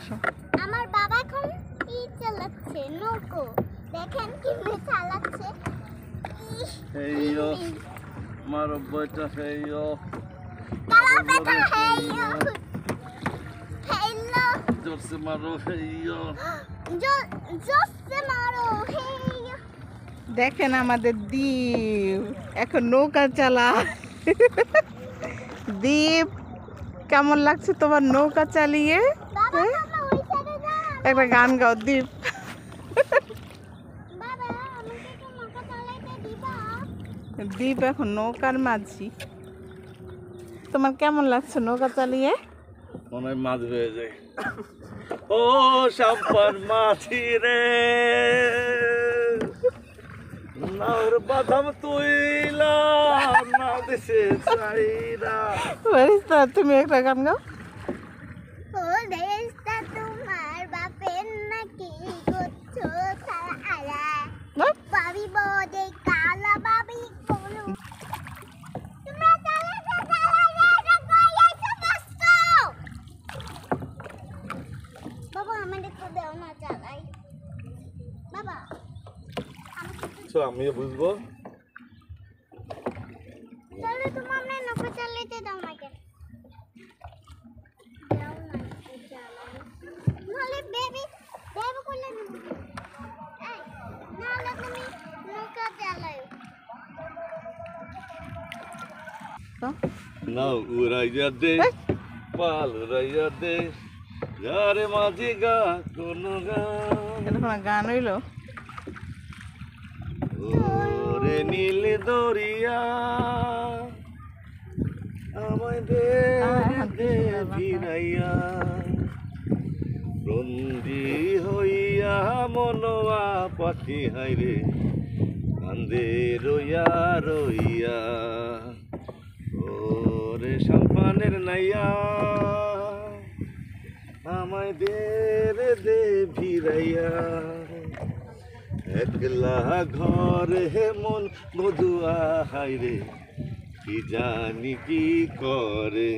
আসো। আমার বাবা এখন ই চালাচ্ছে নৌকো, দেখেন কিভাবে চালাচ্ছে। হেইয়ো মারো বইটা হেইয়ো কালা বেটা হেইয়ো হেইলো জোরসে মারো হেইয়ো জোসে মারো হেইয়ো। দেখেন আমাদের দ্বীপ এখন নৌকা চালায়। দ্বীপ, কেমন লাগছে তোমার নৌকা চালিয়ে? বাবা হ্যাঁ? মামা ওই সাইডে যা। একটা গান গাও দ্বীপ। বাবা আমাকে একটু নৌকা চালাইতে দিবা? দ্বীপ এখন নৌকার মাঝি। তোমার কেমন লাগছে নৌকা চালিয়ে? মনে হয় মাছ হয়ে যায়। ও সাম্পার মাছি রে নাওর বাদাম তুইলা না দেশে চাইরা। ফারিস্তা, তুমি একটা গান গাও। ও দেশটা তোমার বাপের নাকি করছো সারা আলা বাহ, বাবি বদে কালা বাবি কোনো তোমরা চালাতে বাবা আমাদের তো দেও না চালাই বাবা আমি বুঝবো তাহলে তোমার না নৌকা চালাইতে দাও না কেন দাও না চালাই নাহলে বেবি বেবি করলে এই নাহলে তুমি নৌকা চালাও তো, না উড়াইয়া দে পাল উড়াইয়া দে যারে মাঝি গা কোন গান এটা তোমার গান হইলো। ওরে নীল দরিয়া আমায় দে দে ভিড়াইয়া বন্দি হইয়া মনোয়া পাখি হাইরে কান্দে রইয়া রইয়া ওরে সাম্পানের নাইয়া আমায় দে রে দে ভিড়াইয়া একলা ঘরে মন মধুয়া হাইরে কি জানি কি করে।